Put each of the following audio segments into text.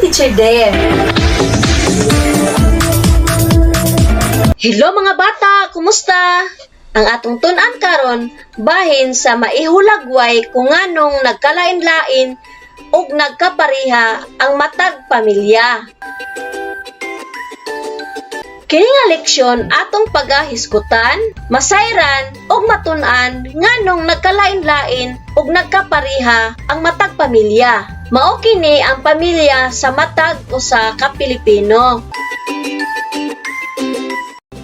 Teacher Dave. Hello mga bata, kumusta? Ang atong tun-an karon bahin sa maihulagway kung nganong nagkalain-lain ug nagkapariha ang matag pamilya. Kini nga leksyon atong pagahisgutan, masayran ug matun-an nganong nagkalain-lain ug nagkapariha ang matag pamilya. Mao kini ang pamilya sa matag usa ka Pilipino.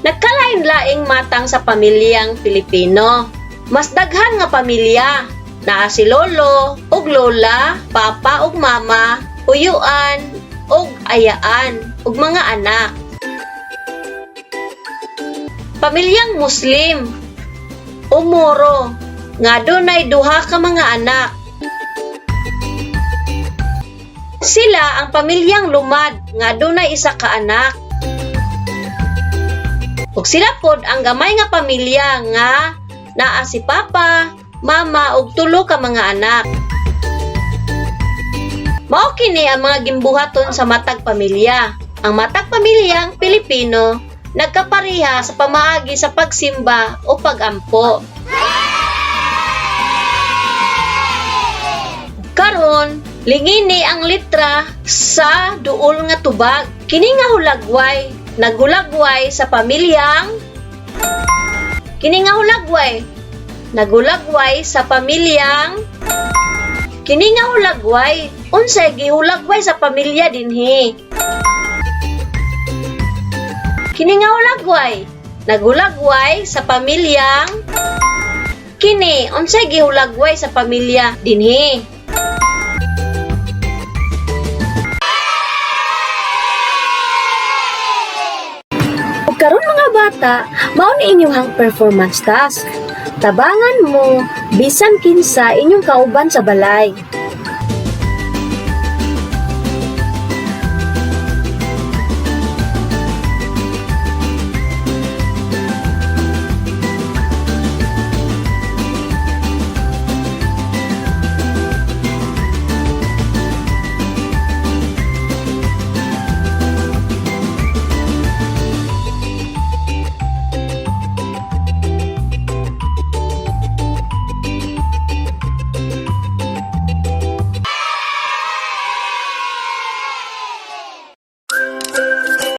Nagkalain-laing matang sa pamilyang Pilipino. Mas daghan nga pamilya. Naa si lolo ug lola, papa ug mama, uyuan ug ayaan ug mga anak. Pamilyang Muslim o Moro nga dunay duha ka mga anak. Sila ang pamilyang Lumad nga dunay isa ka anak. Ug sila pod ang gamay nga pamilya nga naa si papa, mama ug tulo ka mga anak. Mao kini ang mga gimbuhaton sa matag pamilya. Ang matag pamilyang Pilipino nagkapariha sa pamaagi sa pagsimba o pagampo. Karon, lingini ang litra sa duol nga tubag. Kini nga hulagway, nagulagway sa pamilyang Kini nga hulagway, unsay gihulagway sa pamilya dinhi? Kini nga hulagway, nagulagway sa pamilyang Kini, unsay gihulagway sa pamilya dinhi? Ug karon mga bata, mao ni inyong performance task. Tabangan mo bisan kinsa inyong kauban sa balay.